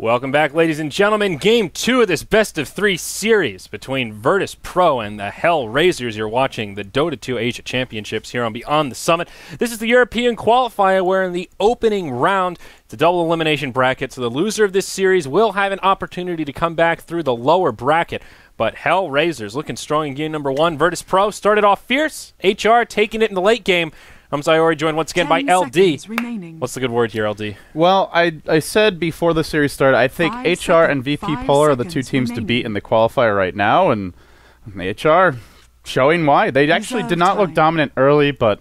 Welcome back, ladies and gentlemen. Game 2 of this best-of-3 series between VirtusPro and the Hellraisers. You're watching the Dota 2 Asia Championships here on Beyond the Summit. This is the European Qualifier, where in the opening round, it's a double elimination bracket, so the loser of this series will have an opportunity to come back through the lower bracket. But Hellraisers looking strong in game number 1. VirtusPro started off fierce. HR taking it in the late game. I'm Zyori, joined once again by LD. What's the good word here, LD? Well, I said before the series started, I think HR and VP Polar are the two teams to beat in the qualifier right now, and HR showing why. They actually did not look dominant early, but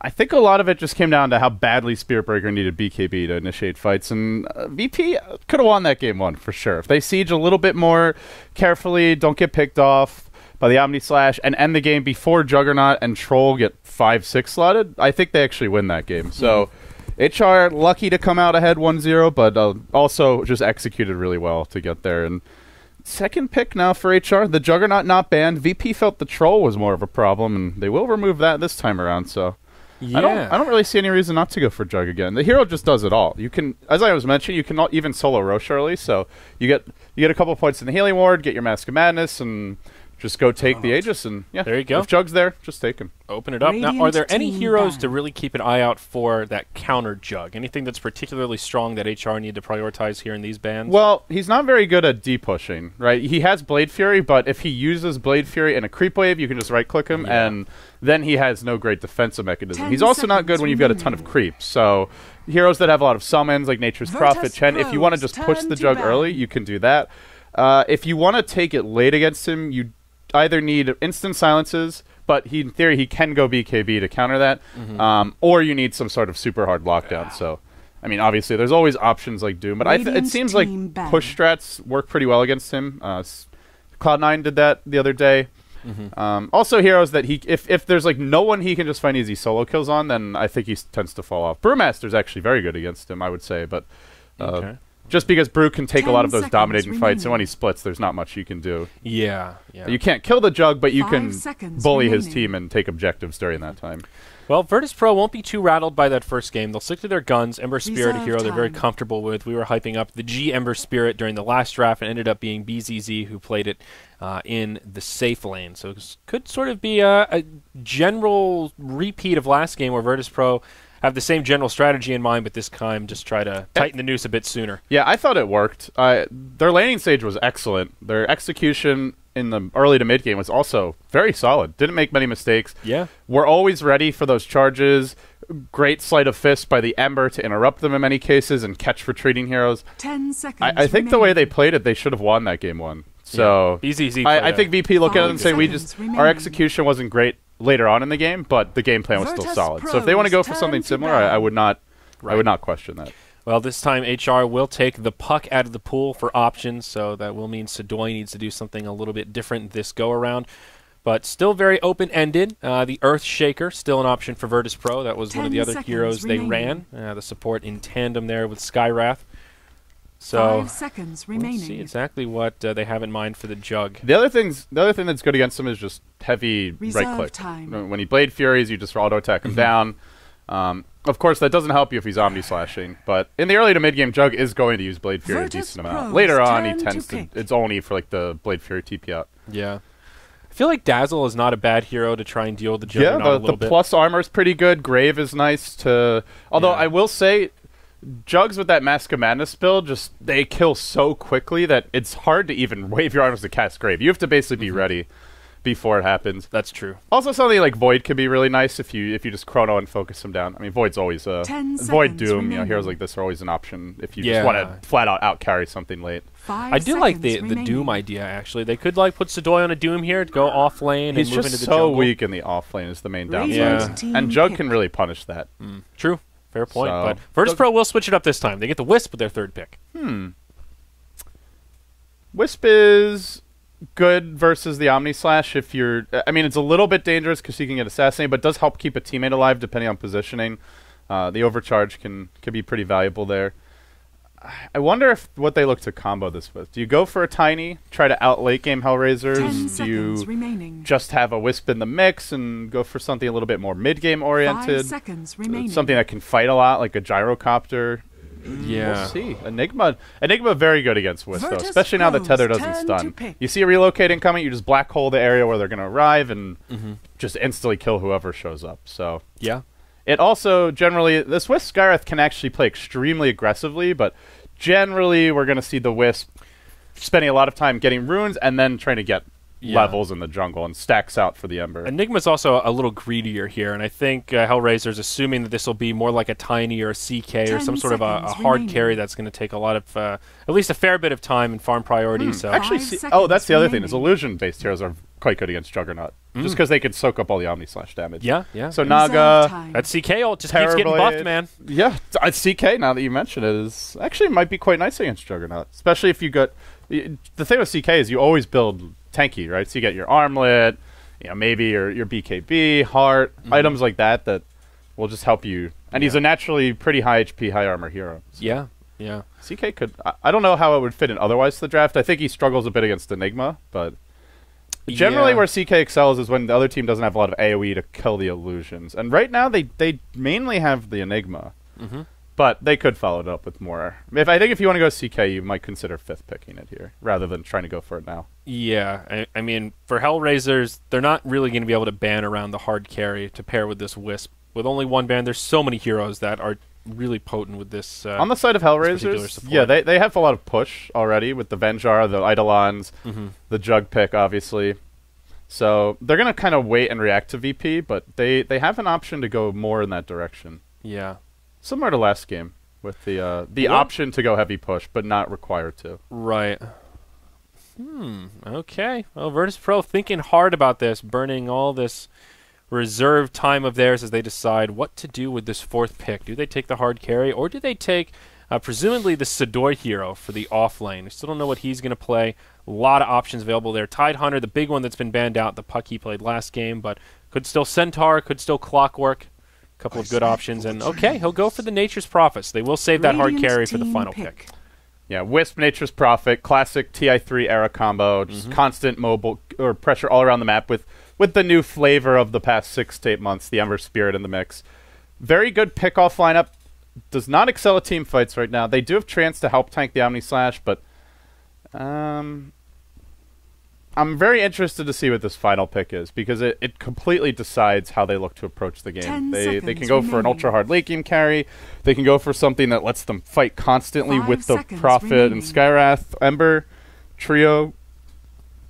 I think a lot of it just came down to how badly Spiritbreaker needed BKB to initiate fights, and VP could have won that game 1 for sure. If they siege a little bit more carefully, don't get picked off by the Omni Slash, and end the game before Juggernaut and Troll get 5-6 slotted, I think they actually win that game. So HR lucky to come out ahead 1-0, but also just executed really well to get there. And second pick now for HR. The Juggernaut not banned. VP felt the Troll was more of a problem, and they will remove that this time around. So yeah. I don't really see any reason not to go for Jug again. The hero just does it all. You can, as I was mentioning, you can even solo Rosh early, so you get a couple points in the healing ward, get your Mask of Madness, and just go take the Aegis, and yeah, there you go. If Jug's there, just take him. Open it up. Now, are there any heroes to really keep an eye out for that counter Jug? Anything that's particularly strong that HR need to prioritize here in these bans? Well, he's not very good at D-pushing, right? He has Blade Fury, but if he uses Blade Fury in a creep wave, you can just right-click him, and then he has no great defensive mechanism. He's also not good when you've got a ton of creeps, so heroes that have a lot of summons, like Nature's Prophet, Chen, if you want to just push the Jug early, you can do that. If you want to take it late against him, you either need instant silences, but in theory he can go BKB to counter that, or you need some sort of super hard lockdown. So, I mean, obviously there's always options like Doom, but it seems like push strats work pretty well against him. Cloud9 did that the other day. Also heroes that if there's like no one he can just find easy solo kills on, then I think he tends to fall off. Brewmaster's actually very good against him, I would say, but just because Brew can take a lot of those dominating fights, and when he splits, there's not much you can do. Yeah. You can't kill the Jug, but you can bully his team and take objectives during that time. Well, VirtusPro won't be too rattled by that first game. They'll stick to their guns. Ember Spirit, a hero they're very comfortable with. We were hyping up the G Ember Spirit during the last draft, and ended up being BZZ who played it in the safe lane. So it could sort of be a general repeat of last game where VirtusPro have the same general strategy in mind, but this time just try to tighten the noose a bit sooner. Yeah, I thought it worked. Their laning stage was excellent. Their execution in the early to mid game was also very solid. Didn't make many mistakes. Yeah. We're always ready for those charges. Great sleight of fist by the Ember to interrupt them in many cases and catch retreating heroes. 10 seconds I think the way they played it, they should have won that game 1. So I think VP look at it and say our execution wasn't great later on in the game, but the game plan was still solid. So if they want to go for something similar, I would not question that. Well, this time HR will take the puck out of the pool for options, so that will mean Sadoy needs to do something a little bit different this go-around. But still very open-ended. The Earthshaker, still an option for VirtusPro. That was one of the other heroes they ran. The support in tandem there with Skywrath. So 5 seconds remaining. We'll see exactly what they have in mind for the Jug. The other thing that's good against him is just heavy right-click. When he Blade Furies, you just auto-attack him down. Of course, that doesn't help you if he's Omni-slashing, but in the early to mid-game, Jug is going to use Blade Fury a decent amount. Later on, he tends to... It's only for like the Blade Fury TP out. Yeah. I feel like Dazzle is not a bad hero to try and deal with the Juggernaut a little bit. The plus armor is pretty good. Grave is nice to... Although I will say, Jugs with that Mask of Madness build, they kill so quickly that it's hard to even wave your arms to cast Grave. You have to basically be ready before it happens. That's true. Also, something like Void can be really nice if you just chrono and focus him down. I mean, Void's always Void Doom. Heroes like this are always an option if you just want to flat out carry something late. I do like the Doom idea. Actually, they could like put Sadoy on a Doom here, go off lane, and move into the jungle. He's so weak in the off lane is the main downside, and Jug can really punish that. True, fair point. But VirtusPro will switch it up this time. They get the Wisp with their third pick. Wisp is good versus the Omni Slash if you're... I mean, it's a little bit dangerous because you can get assassinated, but it does help keep a teammate alive depending on positioning. The overcharge can be pretty valuable there. I wonder what they look to combo this with. Do you go for a Tiny, try to out late game Hellraisers? Do you just have a Wisp in the mix and go for something a little bit more mid game oriented? 5 seconds remaining. Something that can fight a lot, like a Gyrocopter. Yeah. We'll see. Enigma very good against Wisp, though, especially now that Tether doesn't stun. You see a relocate incoming, you just black hole the area where they're going to arrive and just instantly kill whoever shows up. So yeah. It also, generally, this Wisp Skywrath can actually play extremely aggressively, but generally we're going to see the Wisp spending a lot of time getting runes and then trying to get levels in the jungle and stacks out for the Ember. Enigma's also a little greedier here, and I think Hellraiser's assuming that this will be more like a Tiny or a CK or some sort of a hard carry that's going to take a lot of, at least a fair bit of time and farm priority. So actually, that's the other thing, is illusion-based heroes are quite good against Juggernaut, just because they can soak up all the Omni-Slash damage. Yeah, yeah. So Naga... That CK ult just keeps getting buffed, man. Yeah, CK, now that you mention it, is actually might be quite nice against Juggernaut, especially if you got... The thing with CK is you always build tanky, right? So you get your armlet, maybe your BKB, heart, items like that will just help you. And he's a naturally pretty high HP, high armor hero. So. Yeah, yeah. CK could... I don't know how it would fit in otherwise to the draft. I think he struggles a bit against Enigma, but... Generally where CK excels is when the other team doesn't have a lot of AoE to kill the illusions. And right now they mainly have the Enigma. But they could follow it up with more. I think if you want to go CK, you might consider 5th picking it here, rather than trying to go for it now. Yeah, I mean, for Hellraisers, they're not really going to be able to ban around the hard carry to pair with this Wisp. With only one ban, there's so many heroes that are really potent with this. On the side of Hellraisers, yeah, they have a lot of push already with the Venjar, the Eidolons, the Jug pick, obviously. So they're going to kind of wait and react to VP, but they have an option to go more in that direction. Yeah. Similar to last game, with the option to go heavy push, but not required to. Right. Okay. Well, VirtusPro thinking hard about this, burning all this reserve time of theirs as they decide what to do with this 4th pick. Do they take the hard carry, or do they take, presumably, the Sidor hero for the off lane? I still don't know what he's going to play. A lot of options available there. Tidehunter, the big one that's been banned out, the puck he played last game, but could still Centaur, could still Clockwork. Couple of good options, and okay, he'll go for the Nature's Prophets. They will save that hard carry for the final pick. Yeah, Wisp, Nature's Prophet, classic TI3 era combo, just constant mobile or pressure all around the map with the new flavor of the past 6 to 8 months, the Ember Spirit in the mix. Very good pick-off lineup. Does not excel at team fights right now. They do have Trance to help tank the Omni-Slash, but I'm very interested to see what this final pick is, because it completely decides how they look to approach the game. They can go for an ultra-hard late game carry. They can go for something that lets them fight constantly with the Prophet and Skywrath, Ember, Trio.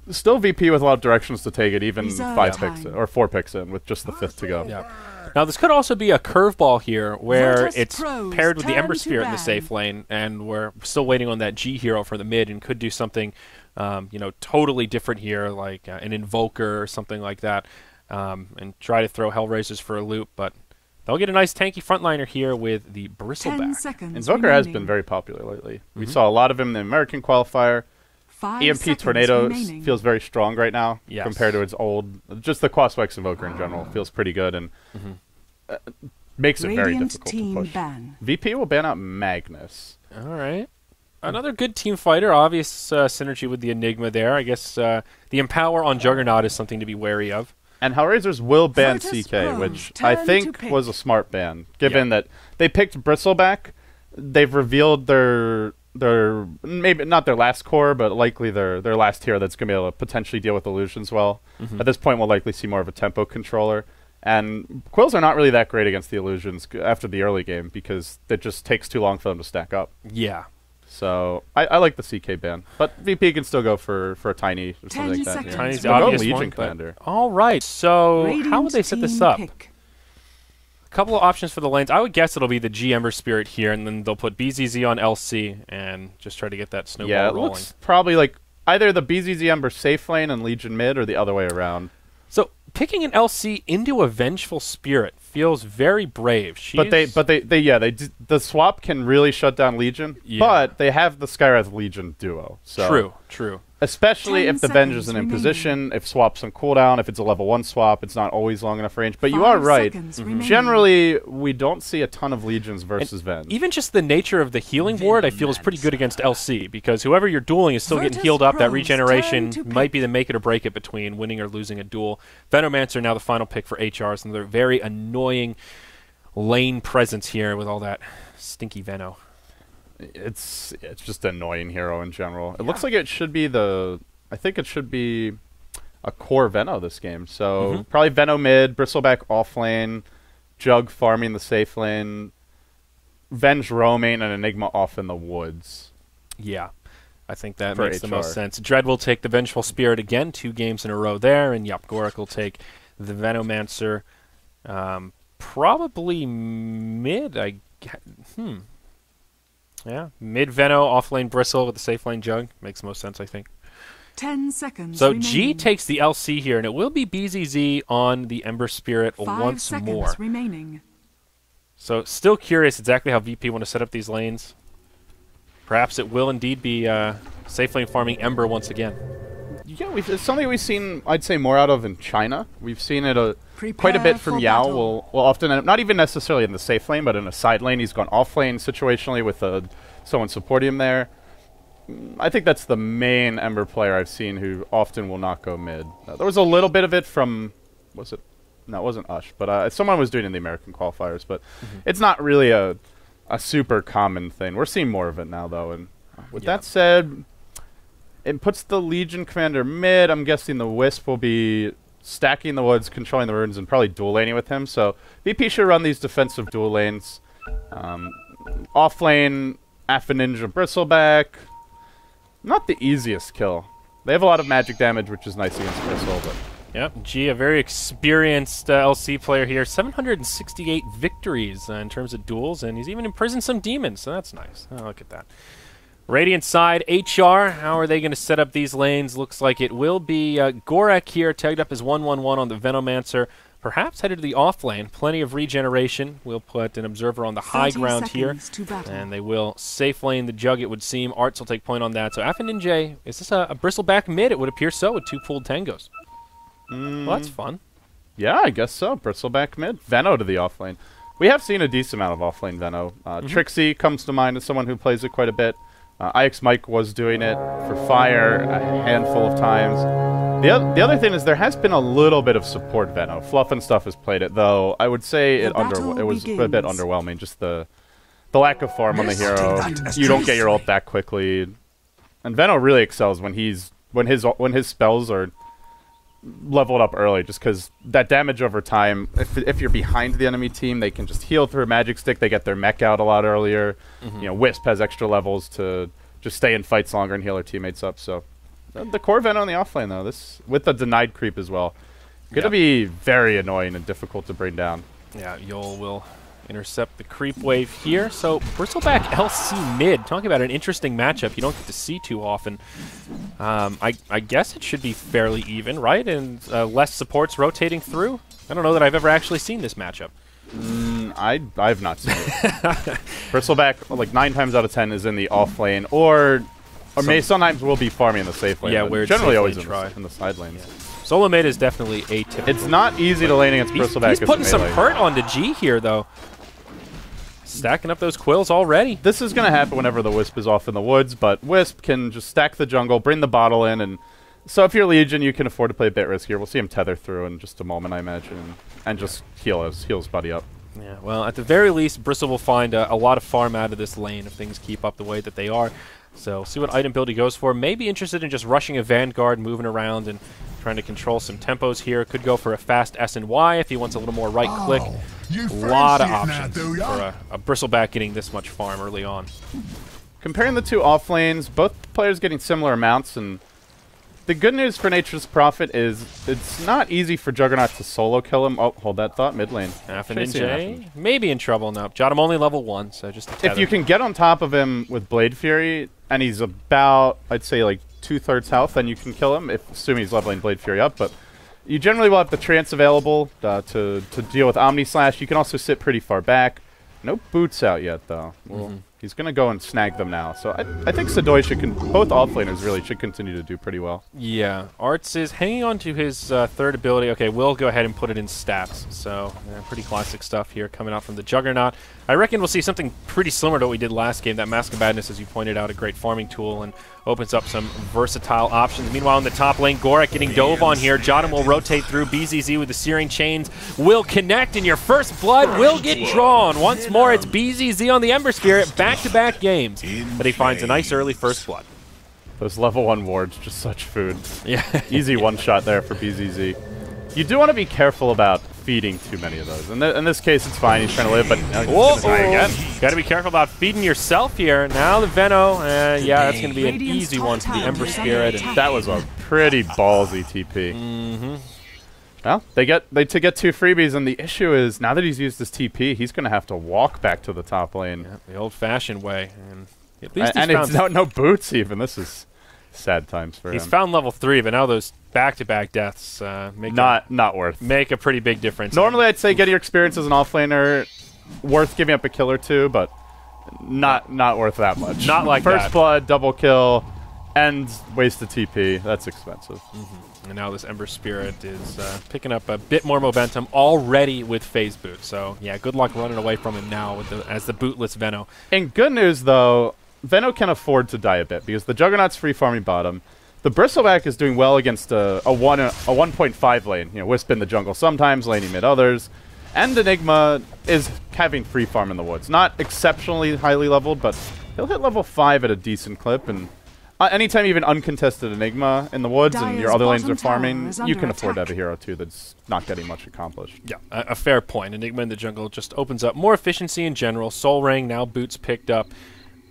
Still VP with a lot of directions to take it, even 5 picks in, or 4 picks in, with just the 5th to go. Yeah. Now, this could also be a curveball here, where it's paired with the Ember Spirit in the safe lane, and we're still waiting on that G hero for the mid, and could do something totally different here, like an Invoker or something like that, and try to throw Hellraisers for a loop, but they'll get a nice tanky frontliner here with the Bristleback. Invoker has been very popular lately. We saw a lot of him in the American Qualifier. EMP Tornado feels very strong right now compared to its old... Just the Quaswex Invoker in general feels pretty good, and makes it very difficult to push. VP will ban out Magnus. All right. Another good team fighter, obvious synergy with the Enigma there. I guess the Empower on Juggernaut is something to be wary of. And Hellraisers will ban CK, which I think was a smart ban, given that they picked Bristleback. They've revealed their maybe not their last core, but likely their last hero that's going to be able to potentially deal with illusions well. At this point, we'll likely see more of a tempo controller. And Quills are not really that great against the illusions after the early game, because it just takes too long for them to stack up. Yeah. So I like the CK ban, but VP can still go for a Tiny or something like that. Yeah. Tiny's the obvious Legion one, Commander. All right, so how would they set this up? A couple of options for the lanes. I would guess it'll be the G Ember Spirit here, and then they'll put BZZ on LC and just try to get that snowball rolling. Yeah, it looks probably like either the BZZ Ember safe lane and Legion mid, or the other way around. So picking an LC into a Vengeful Spirit feels very brave. The swap can really shut down Legion, but they have the Skywrath Legion duo. So True. Especially if the Venge isn't in position, if swap's on cooldown, if it's a level 1 swap, it's not always long enough range. But you are right. Generally, we don't see a ton of Legions versus Venge. Even just the nature of the healing ward, I feel, is pretty good against LC, because whoever you're dueling is still getting healed up. That regeneration might be the make it or break it between winning or losing a duel. Venomancer now the final pick for HRs, and they're very annoying lane presence here with all that stinky Veno. It's just an annoying hero in general. It looks like it should be the... I think it should be a core Veno this game. So probably Veno mid, Bristleback off lane, Jug farming the safe lane, Venge roaming, and Enigma off in the woods. Yeah, I think that makes the most sense. Dread will take the Vengeful Spirit again, 2 games in a row there, and yep, Gorik will take the Venomancer. Probably mid, Yeah, mid Veno, off lane Bristle with the safe lane Jug. Makes most sense, I think. 10 seconds So remaining. G takes the LC here, and it will be BZZ on the Ember Spirit 5 once more. seconds remaining. So still curious exactly how VP want to set up these lanes. Perhaps it will indeed be safe lane farming Ember once again. Yeah, it's something we've seen, I'd say, more out of in China. We've seen it quite a bit from Yao. Will often, not even necessarily in the safe lane, but in a side lane. He's gone off lane situationally with someone supporting him there. I think that's the main Ember player I've seen who often will not go mid. There was a little bit of it from, was it? No, it wasn't Ush, but someone was doing it in the American qualifiers. But it's not really a super common thing. We're seeing more of it now, though. And with that said, it puts the Legion Commander mid. I'm guessing the Wisp will be stacking the woods, controlling the runes, and probably dual laning with him. So VP should run these defensive dual lanes. Off lane, Alpha Ninja Bristleback. Not the easiest kill. They have a lot of magic damage, which is nice against Bristle. But yep, G, a very experienced LC player here. 768 victories in terms of duels, and he's even imprisoned some demons, so that's nice. Oh, look at that. Radiant side, HR, how are they going to set up these lanes? Looks like it will be Gorak here, tagged up as 1/1/1 on the Venomancer. Perhaps headed to the off lane. Plenty of regeneration. We'll put an observer on the high ground here. And they will safe lane the Jug, it would seem. Arts will take point on that. So Affinninja, is this a Bristleback mid? It would appear so with 2 pooled Tangos. Well, that's fun. Yeah, I guess so. Bristleback mid. Veno to the off lane. We have seen a decent amount of off lane Veno. Trixie comes to mind as someone who plays it quite a bit. IX Mike was doing it for Fire a handful of times. The other thing is there has been a little bit of support Veno. Fluff and stuff has played it, though I would say it was a bit underwhelming. Just the lack of farm on the hero. You don't get your ult that quickly. And Veno really excels when his spells are leveled up early, just because that damage over time, if you're behind the enemy team, they can just heal through a magic stick. They get their mech out a lot earlier. You know, Wisp has extra levels to just stay in fights longer and heal their teammates up. So the core Veno on the offlane, though, this with the denied creep as well, gonna be very annoying and difficult to bring down. Yeah, Yol will intercept the creep wave here. So Bristleback LC mid, talking about an interesting matchup you don't get to see too often. I guess it should be fairly even, right? And less supports rotating through. I don't know that I've ever actually seen this matchup. I've not seen it. Bristleback, like 9 times out of 10, is in the off lane, or sometimes will be farming in the safe lane. Yeah, where generally always in the side lanes. Yeah. Solo mid is definitely atypical. It's not easy to lane against Bristleback. He's putting some hurt onto G here, though. Stacking up those quills already. This is going to happen whenever the Wisp is off in the woods, but Wisp can just stack the jungle, bring the bottle in, and so if you're Legion, you can afford to play a bit riskier. We'll see him tether through in just a moment, I imagine, and just heal his buddy up. Yeah, well, at the very least, Bristle will find a lot of farm out of this lane if things keep up the way that they are. So see what item build he goes for. Maybe interested in just rushing a Vanguard, moving around, and trying to control some tempos here. Could go for a fast S and Y if he wants a little more right click. A lot of options for a Bristleback getting this much farm early on. Comparing the two off lanes, both players getting similar amounts, and the good news for Nature's Prophet is it's not easy for Juggernaut to solo kill him. Oh, hold that thought, mid lane. Affinninja maybe in trouble now. Jottam only level 1, so just tether. If you can get on top of him with Blade Fury, and he's about, I'd say, like 2/3 health, then you can kill him, assuming he's leveling Blade Fury up. But you generally will have the trance available to deal with Omni Slash. You can also sit pretty far back. No boots out yet, though. Well, he's going to go and snag them now. So I think Sadoy both offlaners really should continue to do pretty well. Yeah. Arts is hanging on to his third ability. Okay, we'll go ahead and put it in stats. So pretty classic stuff here coming out from the Juggernaut. I reckon we'll see something pretty similar to what we did last game. That Mask of Madness, as you pointed out, a great farming tool. And opens up some versatile options. Meanwhile, in the top lane, Gorak getting dove on here. Jotum will rotate through. BZZ with the Searing Chains will connect, and your first blood will get drawn. Once more, it's BZZ on the Ember Spirit. Back-to-back games. But he finds a nice early first blood. Those level 1 wards, just such food. Yeah. Easy one-shot there for BZZ. You do want to be careful about feeding too many of those. In this case, it's fine. He's trying to live, but he's gonna die again. Got to be careful about feeding yourself here. Now the Veno, yeah, that's going to be an easy one for the Ember Spirit. And that was a pretty ballsy TP. Well, they get 2 freebies, and the issue is now that he's used his TP, he's going to have to walk back to the top lane. Yeah, the old-fashioned way. And at least it's no boots even. This is sad times for him. He's found level 3, but now those back-to-back deaths make a pretty big difference. Normally, I'd say get your experience as an offlaner worth giving up a kill or 2, but not worth that much. Not like First blood, double kill, and waste the TP. That's expensive. And now this Ember Spirit is picking up a bit more momentum already with phase boot. So yeah, good luck running away from him now with as the bootless Veno. And good news though, Veno can afford to die a bit because the Juggernaut's free farming bottom. The Bristleback is doing well against a 1.5 lane. You know, Wisp in the jungle sometimes, laning mid others. And Enigma is having free farm in the woods. Not exceptionally highly leveled, but he'll hit level 5 at a decent clip. And anytime you have an uncontested Enigma in the woods and your other lanes are farming, you can afford to have a hero too that's not getting much accomplished. Yeah, a fair point. Enigma in the jungle just opens up more efficiency in general. Soul Ring, now boots picked up.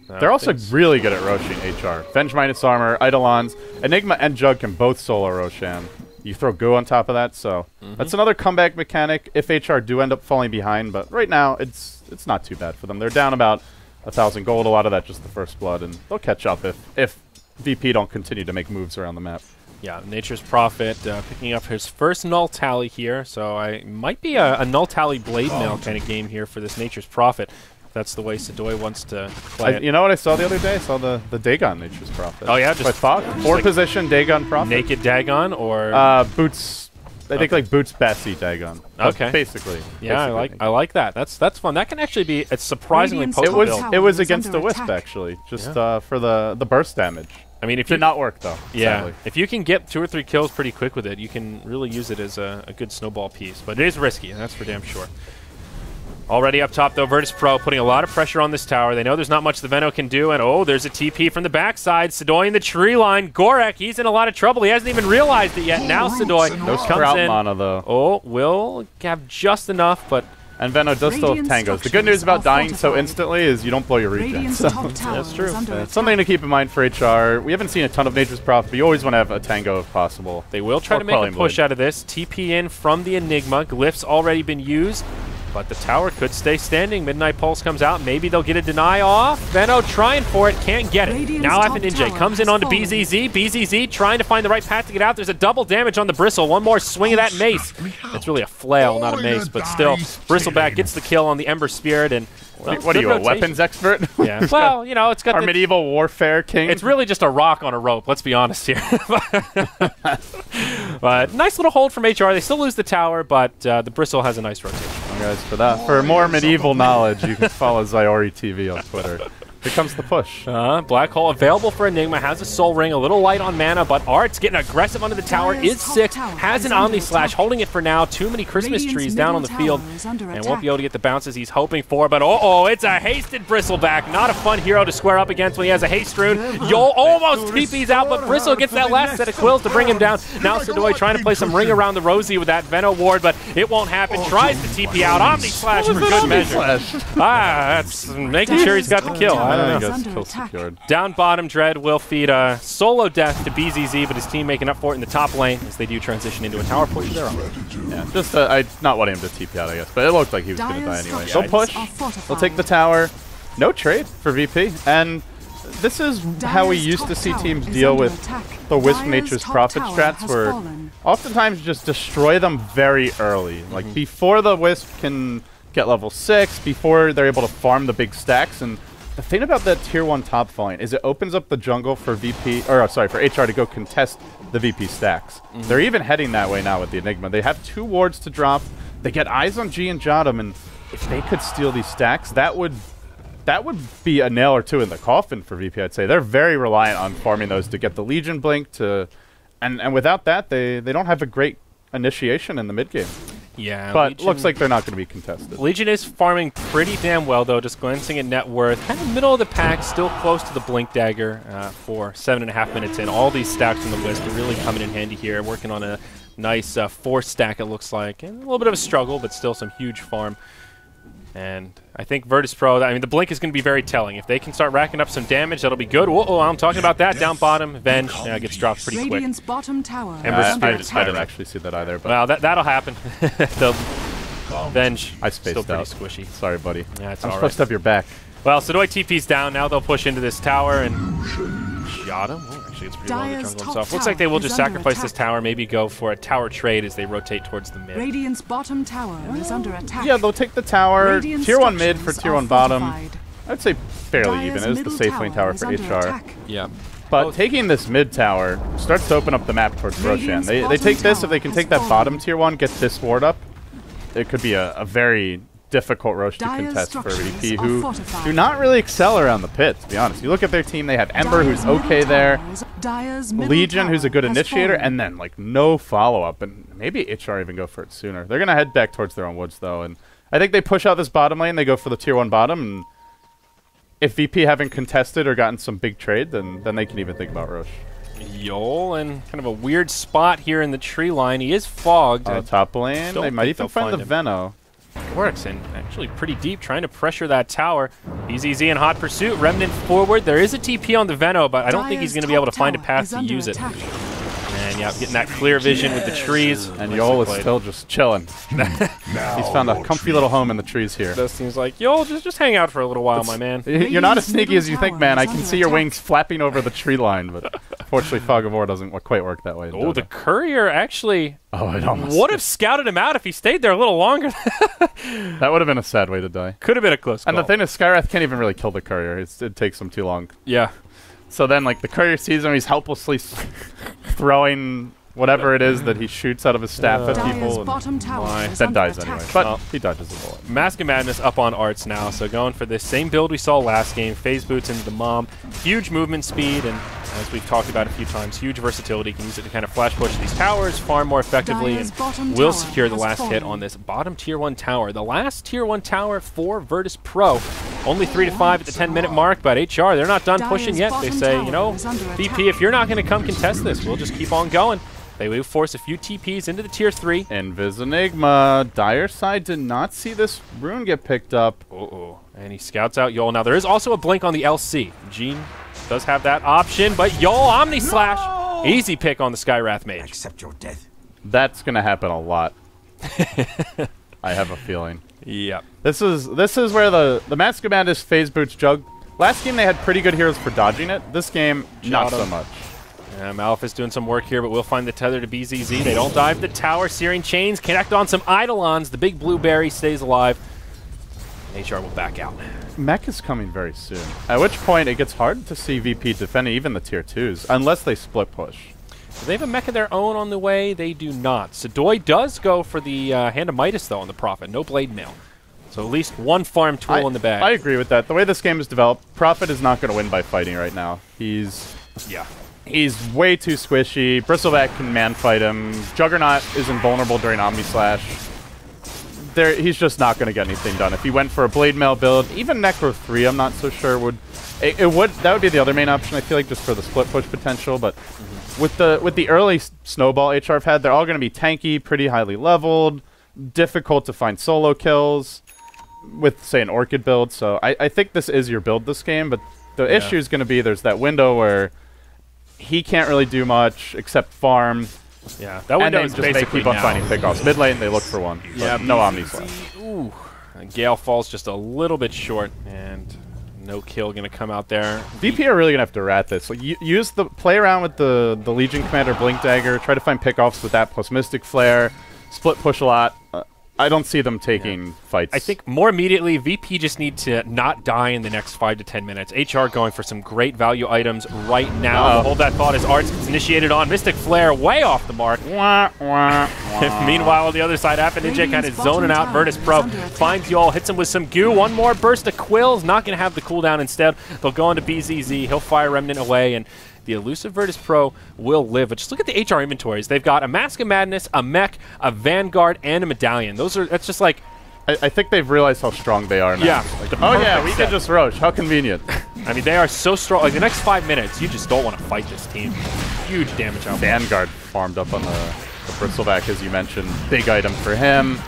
They're also really good at Roshan HR. Venge minus armor, Eidolons, Enigma and Jug can both solo Roshan. You throw Goo on top of that, so that's another comeback mechanic if HR do end up falling behind, but right now it's not too bad for them. They're down about 1,000 gold, a lot of that just the first blood, and they'll catch up if VP don't continue to make moves around the map. Yeah, Nature's Prophet picking up his first null tally here, so it might be a null tally blade mail kind of game here for this Nature's Prophet. That's the way Sadoy wants to play it. You know what I saw the other day? I saw the Dagon Nature's Prophet. Oh yeah, just by Fog. 4 position Dagon Prophet. Naked Dagon or boots. I think like boots Bessie Dagon. Okay, basically. Yeah, I like that. That's fun. That can actually be a surprisingly potent build. It was against the Wisp actually, just for the burst damage. I mean, if did not work though. Yeah, sadly. If you can get 2 or 3 kills pretty quick with it, you can really use it as a good snowball piece. But it is risky, and that's for damn sure. Already up top, though, VirtusPro putting a lot of pressure on this tower. They know there's not much the Veno can do, and there's a TP from the backside. Sadoy in the tree line. Gorak, he's in a lot of trouble. He hasn't even realized it yet. Now Sadoy comes in. Mana, though. Will have just enough, but... And Veno does still have tangos. The good news about dying so instantly is you don't blow your regen. So. That's true. It's something to keep in mind for HR. We haven't seen a ton of Nature's Prophet, but you always want to have a tango if possible. They will try to make a push out of this. TP in from the Enigma. Glyph's already been used. But the tower could stay standing. Midnight Pulse comes out. Maybe they'll get a deny off. Veno trying for it. Can't get it. Now F Ninja comes in onto BZZ. BZZ trying to find the right path to get out. There's a double damage on the Bristle. One more swing of that mace. It's really a flail, not a mace. But still, Bristleback gets the kill on the Ember Spirit. And well, what are you, a weapons expert? Yeah. Well, you know, it's got our medieval warfare king. It's really just a rock on a rope. Let's be honest here. But nice little hold from HR. They still lose the tower, but the Bristle has a nice rotation. Guys, for more medieval knowledge, you can follow Zyori TV on Twitter. Here comes the push. Black Hole available for Enigma, has a Soul Ring, a little light on mana, but Art's getting aggressive under the tower, is 6, has an Omni Slash, holding it for now. Too many Christmas trees down on the field, and won't be able to get the bounces he's hoping for, but it's a hasted Bristleback. Not a fun hero to square up against when he has a haste rune. Almost TP's out, but Bristle gets that last set of quills to bring him down. Now Sadoy trying to play some ring around the Rosie with that Veno ward, but it won't happen. Tries to TP out. Omni Slash for good measure. That's making sure he's got the kill. I think that's kill secured. Down bottom, Dread will feed a solo death to BZZ, but his team making up for it in the top lane as they do transition into a tower push of their own. Yeah, just I not wanting him to TP out, I guess, but it looked like he was going to die anyway. They'll push. They'll take the tower. No trade for VP, and this is how we used to see teams deal with the Wisp Nature's Prophet strats, where oftentimes just destroy them very early, like before the Wisp can get level 6, before they're able to farm the big stacks. And the thing about that tier 1 top falling is it opens up the jungle for for HR to go contest the VP stacks. They're even heading that way now with the Enigma. They have 2 wards to drop. They get eyes on G and Jotum, and if they could steal these stacks, that would that would be a nail or two in the coffin for VP, I'd say. They're very reliant on farming those to get the Legion blink to... And without that, they don't have a great initiation in the mid game. Yeah, but Legion, looks like they're not going to be contested. Legion is farming pretty damn well, though, just glancing at net worth. Kind of middle of the pack, still close to the Blink Dagger for 7.5 minutes in. All these stacks on the list are really coming in handy here. Working on a nice 4-stack, it looks like. And a little bit of a struggle, but still some huge farm. And I think VirtusPro, I mean, the Blink is going to be very telling. If they can start racking up some damage, that'll be good. Whoa, I'm talking about that. Down bottom, Venge gets dropped pretty quick. Radiant's bottom tower. I didn't actually see that either. But well, that'll happen. The Venge I spaced still pretty out. squishy. Sorry, buddy. Yeah, it's I'm all supposed to have your back. Well, Sudoi TP's down. Now they'll push into this tower and shot him. Oh, actually, it's pretty well in the jungle himself. Looks like they will just sacrifice this tower, maybe go for a tower trade as they rotate towards the mid. Radiant's bottom tower is under attack. Yeah, they'll take the tower. Radiant Tier 1 mid for structures Tier 1 are bottom. fortified. I'd say fairly even. It is the safe lane tower for HR. Yeah. But taking this mid tower starts to open up the map towards Roshan. They take this. If they can take that bottom Tier 1, get this ward up, it could be a very difficult Roche to contest for VP, who do not really excel around the pit, to be honest. You look at their team, they have Ember, who's okay there, Legion, who's a good initiator, and then, like, no follow-up. And maybe HR even go for it sooner. They're going to head back towards their own woods, though, and I think they push out this bottom lane, they go for the Tier 1 bottom, and if VP haven't contested or gotten some big trade, then they can even think about Roche. Yol in kind of a weird spot here in the tree line. He is fogged. Top lane, they might even find the Veno. Works and actually pretty deep, trying to pressure that tower. BZZ in hot pursuit. Remnant forward. There is a TP on the Veno, but I don't think he's going to be able to find a path to use it. And yeah, getting that clear vision with the trees. And Yol is still just chilling. He's found a comfy little home in the trees here. That seems like, Yol, just hang out for a little while, my man. You're not as sneaky as you think, man. I can see your wings flapping over the tree line, but fortunately Fog of War doesn't quite work that way. Oh, the courier actually it almost would have scouted him out if he stayed there a little longer. That would have been a sad way to die. Could have been a close call. And the thing is, Skywrath can't even really kill the courier. It takes him too long. Yeah. So then, like, the courier sees him, he's helplessly throwing whatever it is that he shoots out of his staff at people, and then dies anyway. But he dodges the bullet. Mask of Madness up on Arts now, so going for this same build we saw last game. Phase boots into the Mom. Huge movement speed, and as we've talked about a few times, huge versatility. Can use it to kind of flash push these towers far more effectively, and will secure the last hit on this bottom Tier 1 tower. The last Tier 1 tower for VirtusPro. Only 3 to 5 at the 10-minute mark, but HR, they're not done pushing yet. They say, you know, VP, if you're not going to come contest this, we'll just keep on going. They will force a few TPs into the Tier 3. Invis Enigma. Dire side did not see this rune get picked up. And he scouts out Yol. Now, there is also a blink on the LC. Gene does have that option, but Yol, Omni Slash. Easy pick on the Skywrath Mage. Accept your death. That's going to happen a lot. I have a feeling. Yep. This is where the Mask of Madness phase boots jug. Last game, they had pretty good heroes for dodging it. This game, not so much. Malphus doing some work here, but we'll find the tether to BZZ. They don't dive the tower. Searing Chains connect on some Eidolons. The big blueberry stays alive. HR will back out. Mech is coming very soon, at which point it gets hard to see VP defending even the Tier 2s, unless they split push. Do they have a mech of their own on the way? They do not. Sudoi does go for the Hand of Midas, though, on the Prophet. No Blade Mail. So at least one farm tool in the bag. I agree with that. The way this game is developed, Prophet is not going to win by fighting right now. He's way too squishy. Bristleback can man-fight him. Juggernaut is invulnerable during Omni Slash. He's just not going to get anything done. If he went for a Blade Mail build, even Necro 3, I'm not so sure would... That would be the other main option, I feel like, just for the split push potential, but with the early Snowball HR have had, they're all going to be tanky, pretty highly leveled, difficult to find solo kills with, say, an Orchid build, so I think this is your build this game, but the issue is going to be there's that window where he can't really do much except farm. Yeah, that window is basically keep on finding pickoffs. Mid lane, they look for one. Yeah, no Omni Slash. Ooh, Gale falls just a little bit short, and no kill going to come out there. VP are really going to have to rat this. Like, play around with the Legion Commander Blink Dagger, try to find pickoffs with that plus Mystic Flare, split push a lot. I don't see them taking fights. I think more immediately, VP just need to not die in the next 5 to 10 minutes. HR going for some great value items right now. Hold that thought as Arts gets initiated on. Mystic Flare way off the mark. Meanwhile, on the other side, Ninja kind of zoning out. VirtusPro finds y'all, hits him with some goo. One more burst of Quills. Not going to have the cooldown instead. They'll go into BZZ. He'll fire Remnant away, and the elusive VirtusPro will live. But just look at the HR inventories. They've got a Mask of Madness, a Mech, a Vanguard, and a Medallion. That's just like... I think they've realized how strong they are now. Yeah. Like, oh yeah, we can just Roche. How convenient. I mean, they are so strong. Like, the next 5 minutes, you just don't want to fight this team. Huge damage out. Vanguard farmed up on the Bristleback, as you mentioned. Big item for him.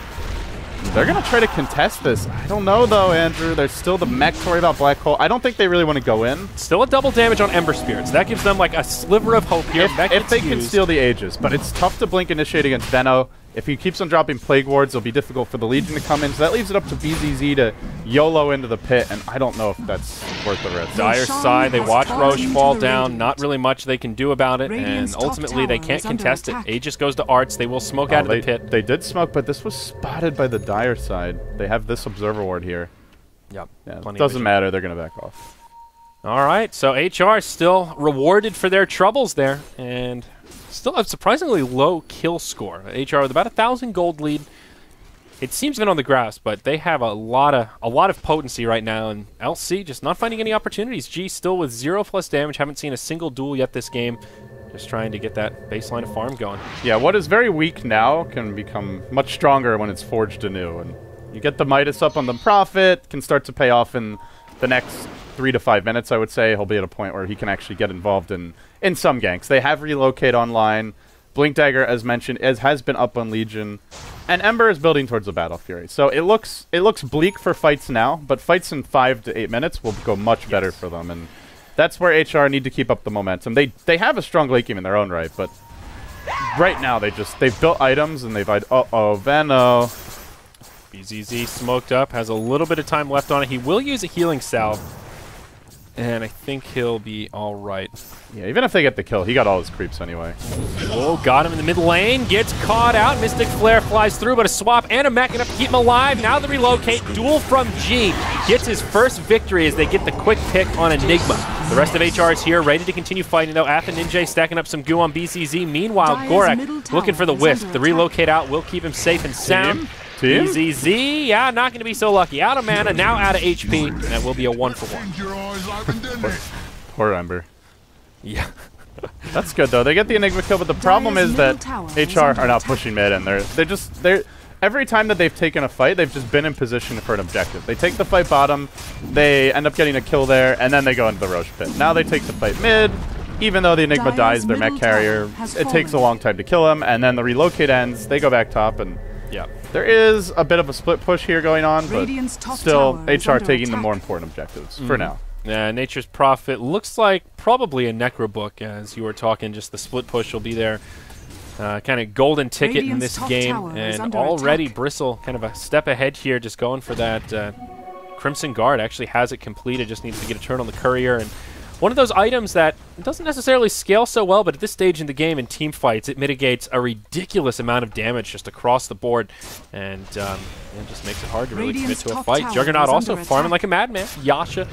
They're going to try to contest this. I don't know, though, Andrew. There's still the mech to worry about Black Hole. I don't think they really want to go in. Still a double damage on Ember Spirits. That gives them, like, a sliver of hope here. If they can steal the Aegis. But it's tough to Blink Initiate against Venno. If he keeps on dropping Plague Wards, it'll be difficult for the Legion to come in. So that leaves it up to BZZ to YOLO into the pit, and I don't know if that's worth the risk. Dire side, they watch Roche fall down. Not really much they can do about it, and ultimately they can't contest it. Aegis goes to Arts. They will smoke out of the pit. They did smoke, but this was spotted by the Dire side. They have this Observer Ward here. Yep. Yeah, doesn't matter. They're going to back off. All right, so HR still rewarded for their troubles there, and still a surprisingly low kill score. HR with about 1,000 gold lead. It seems been on the grass, but they have a lot of potency right now, and LC just not finding any opportunities. G still with 0+ damage. Haven't seen a single duel yet this game. Just trying to get that baseline of farm going. Yeah, what is very weak now can become much stronger when it's forged anew, and you get the Midas up on the Prophet, can start to pay off in the next 3 to 5 minutes, I would say. He'll be at a point where he can actually get involved in some ganks. They have Relocate online. Blink Dagger, as mentioned, has been up on Legion. And Ember is building towards the Battle Fury. So it looks bleak for fights now, but fights in 5 to 8 minutes will go much better for them. And that's where HR need to keep up the momentum. They have a strong late game in their own right, but right now they've built items and they've... Uh-oh, Venno. BZZ smoked up, has a little bit of time left on it. He will use a healing salve, and I think he'll be all right. Yeah, even if they get the kill, he got all his creeps anyway. Oh, got him in the mid lane, gets caught out. Mystic Flare flies through, but a swap and a mech enough to keep him alive. Now the relocate, duel from G. Gets his first victory as they get the quick pick on Enigma. The rest of HR is here, ready to continue fighting, though. Ninja stacking up some goo on BCZ. Meanwhile, Gorak looking for the wisp. The relocate out will keep him safe and sound. BZZ, yeah, not going to be so lucky. Out of mana, now out of HP. And that will be a 1-for-1. Poor Ember. Yeah. That's good, though. They get the Enigma kill, but the problem is that HR are not pushing mid, and they're every time that they've taken a fight, they've just been in position for an objective. They take the fight bottom, they end up getting a kill there, and then they go into the Roche pit. Now they take the fight mid. Even though the Enigma dies, their mech carrier, it takes a long time to kill him, and then the relocate ends, they go back top, and yeah, there is a bit of a split push here going on, but still HR taking the more important objectives for now. Yeah, Nature's Prophet looks like probably a Necro book, as you were talking. Just the split push will be there. Kind of golden ticket in this game, and already Bristle kind of a step ahead here, just going for that Crimson Guard. Actually has it completed, just needs to get a turn on the Courier, and one of those items that doesn't necessarily scale so well, but at this stage in the game in team fights, it mitigates a ridiculous amount of damage just across the board, and it just makes it hard to really commit to a fight. Juggernaut also farming like a madman. Yasha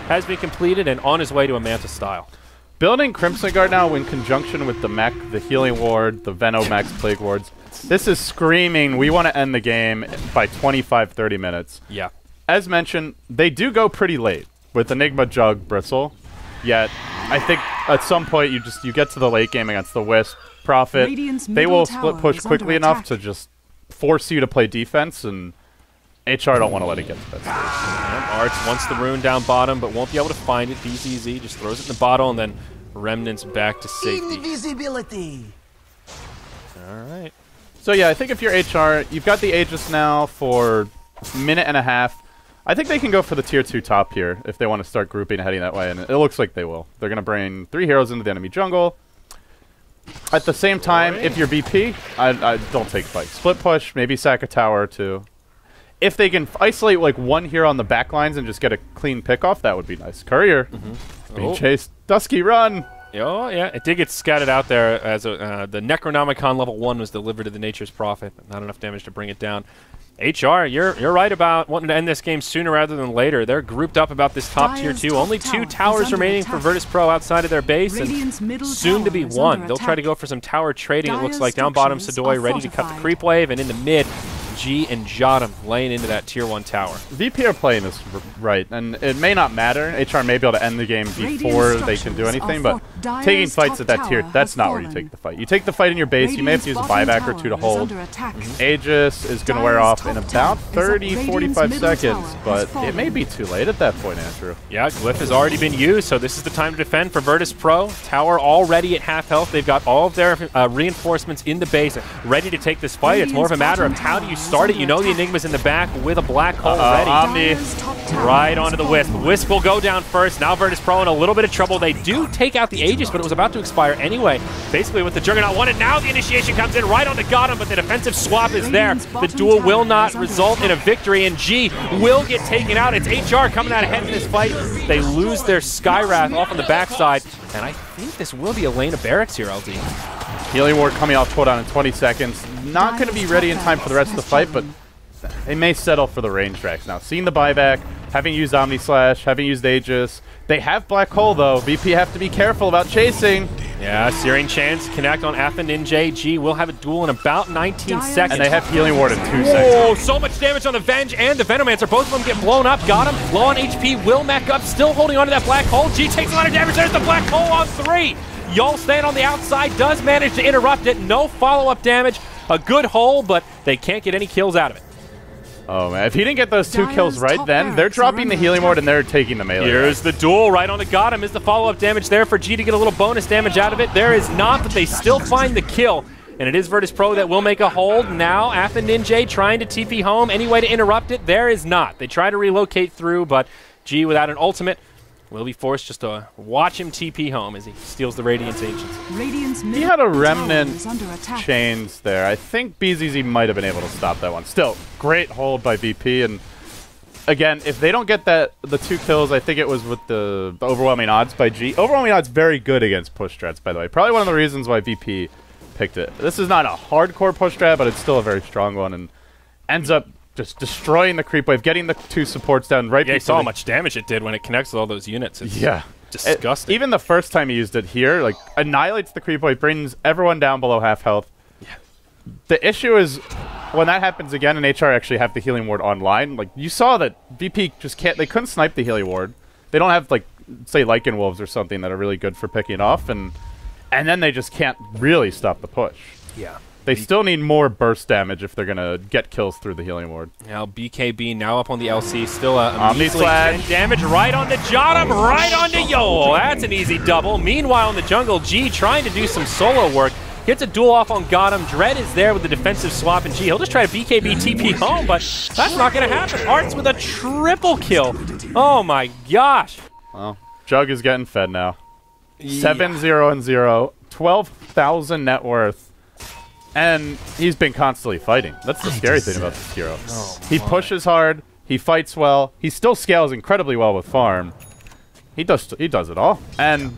has been completed and on his way to a Manta style. Building Crimson Guard now in conjunction with the mech, the Healing Ward, the Venno Max Plague Wards. This is screaming, we want to end the game by 25-30 minutes. Yeah. As mentioned, they do go pretty late with Enigma, Jug, Bristle. Yet, I think at some point you get to the late game against the Wisp, Prophet. They will split push quickly enough to just force you to play defense, and HR don't want to let it get to that stage. Arts wants the rune down bottom, but won't be able to find it. BZZ just throws it in the bottle, and then Remnants back to safety. Invisibility. All right. So yeah, I think if you're HR, you've got the Aegis now for a minute and a half. I think they can go for the tier 2 top here if they want to start grouping and heading that way, and it looks like they will. They're going to bring 3 heroes into the enemy jungle. At the same time, if you're BP, I don't take fights. Split push, maybe sack a tower or 2. If they can isolate like 1 hero on the back lines and just get a clean pick-off, that would be nice. Courier being chased. Dusky, run! Oh, yeah. It did get scattered out there as the Necronomicon level 1 was delivered to the Nature's Prophet. Not enough damage to bring it down. HR, you're right about wanting to end this game sooner rather than later. They're grouped up about this top tier 2. Only 2 towers remaining for VirtusPro outside of their base, and soon to be 1. They'll try to go for some tower trading, it looks like. Down bottom, Sadoy ready to cut the creep wave, and in the mid, G and Jotum laying into that tier 1 tower. VP are playing this right, and it may not matter. HR may be able to end the game before they can do anything, but taking fights at that tier, that's not where you take the fight. You take the fight in your base, you may have to use a buyback or 2 to hold. Aegis is going to wear off in about 30-45 seconds, but it may be too late at that point, Andrew. Yeah, Glyph has already been used, so this is the time to defend for VirtusPro. Tower already at half health. They've got all of their reinforcements in the base, ready to take this fight. It's more of a matter of how do you start it. You know the Enigma's in the back with a black hole ready. Omni right onto the Wisp. Wisp will go down first. Now VirtusPro in a little bit of trouble. They do take out the Aegis, but it was about to expire anyway. Basically with the Juggernaut wanted, now the initiation comes in right onto Gotham, but the defensive swap is there. The duel will not result in a victory, and G will get taken out. It's HR coming out ahead in this fight. They lose their Skywrath off on the backside, and I think this will be a lane of barracks here, LD. Healing Ward coming off cooldown in 20 seconds. Not going to be ready in time for the rest of the fight, but they may settle for the range tracks now. Seeing the buyback, having used Omni Slash, having used Aegis. They have Black Hole, though. VP have to be careful about chasing. Yeah, Searing Chance connect on Ath and Ninja. G will have a duel in about 19 seconds. And they have Healing Ward in 2 seconds. Oh, so much damage on the Venge and the Venomancer. Both of them get blown up. Got him. Low on HP. Will mech up. Still holding on to that Black Hole. G takes a lot of damage. There's the Black Hole on 3. Y'all staying on the outside. Does manage to interrupt it. No follow-up damage. A good hole, but they can't get any kills out of it. Oh, man. If he didn't get those 2 kills right then, they're dropping the Healing Ward and they're taking the melee. Here's the duel right on the Gotham. Is the follow-up damage there for G to get a little bonus damage out of it? There is not, but they still find the kill. And it is VirtusPro that will make a hold. Now, Ath and Ninja trying to TP home. Any way to interrupt it? There is not. They try to relocate through, but G without an ultimate will be forced just to watch him TP home as he steals the Radiance Ancients. He had a Remnant chains there. I think BZZ might have been able to stop that one. Still, great hold by VP. And again, if they don't get the 2 kills, I think it was with the overwhelming odds by G. Overwhelming odds very good against push strats, by the way. Probably one of the reasons why VP picked it. This is not a hardcore push strat, but it's still a very strong one, and ends up just destroying the creep wave, getting the 2 supports down right before. You saw how much damage it did when it connects with all those units. It's disgusting. Even the first time he used it here, like, annihilates the creep wave, brings everyone down below half health. Yeah. The issue is when that happens again and HR actually have the Healing Ward online, like, you saw that VP just can't, they couldn't snipe the Healing Ward. They don't have, like, say, Lycan Wolves or something that are really good for picking it off, and then they just can't really stop the push. Yeah. They still need more burst damage if they're going to get kills through the Healing Ward. Now BKB now up on the LC. Still a Omni Slash. Damage right on the Jotum, right on the Yo. That's an easy double. Meanwhile in the jungle, G trying to do some solo work. Gets a duel off on Gotham. Dread is there with the defensive swap, and G, he'll just try to BKB TP home, but that's not going to happen. Arts with a triple kill. Oh my gosh. Well, Jug is getting fed now. 7-0-0, 12,000 net worth. And he's been constantly fighting. That's the scary thing about this hero. He pushes hard. He fights well. He still scales incredibly well with farm. He does it all. And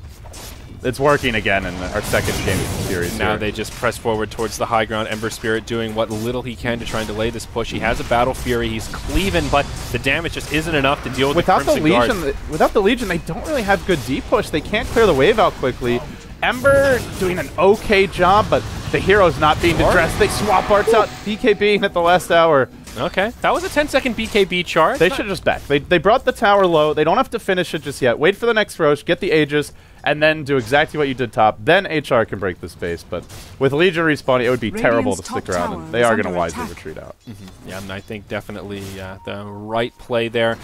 it's working again in our second game of the series. Now they just press forward towards the high ground. Ember Spirit doing what little he can to try and delay this push. He has a Battle Fury. He's cleaving, but the damage just isn't enough to deal with the Crimson Guard. Without the Legion, they don't really have good deep push. They can't clear the wave out quickly. Ember doing an okay job, but the hero's not being addressed. They swap arts out, BKB at the last hour. Okay, that was a 10-second BKB charge. They should just back. They brought the tower low. They don't have to finish it just yet. Wait for the next Roche, get the Aegis, and then do exactly what you did top. Then HR can break the space. But with Legion respawning, it would be terrible to stick around, and they are going to wisely retreat out. Yeah, and I think definitely the right play there.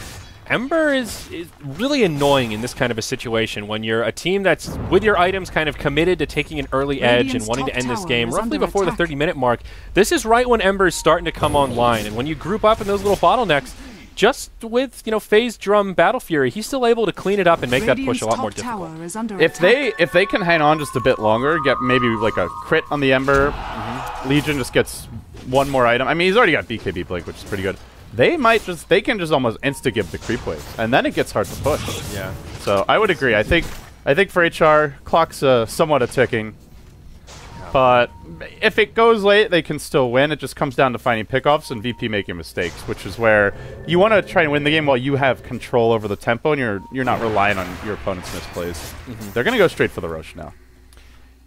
Ember is really annoying in this kind of a situation when you're a team that's, with your items, kind of committed to taking an early edge and wanting to end this game roughly before the 30-minute mark. This is right when Ember is starting to come online, and when you group up in those little bottlenecks, just with, Phase Drum Battle Fury, he's still able to clean it up and make that push a lot more difficult. If they can hang on just a bit longer, get maybe like a crit on the Ember, Legion just gets one more item. I mean, he's already got BKB Blink, which is pretty good. They can just almost insta-give the creep waves, and then it gets hard to push. Yeah. So I would agree. I think for HR, clock's somewhat a ticking. But if it goes late, they can still win. It just comes down to finding pickoffs and VP making mistakes, which is where you want to try and win the game while you have control over the tempo and you're not relying on your opponent's misplays. They're going to go straight for the Rosh now.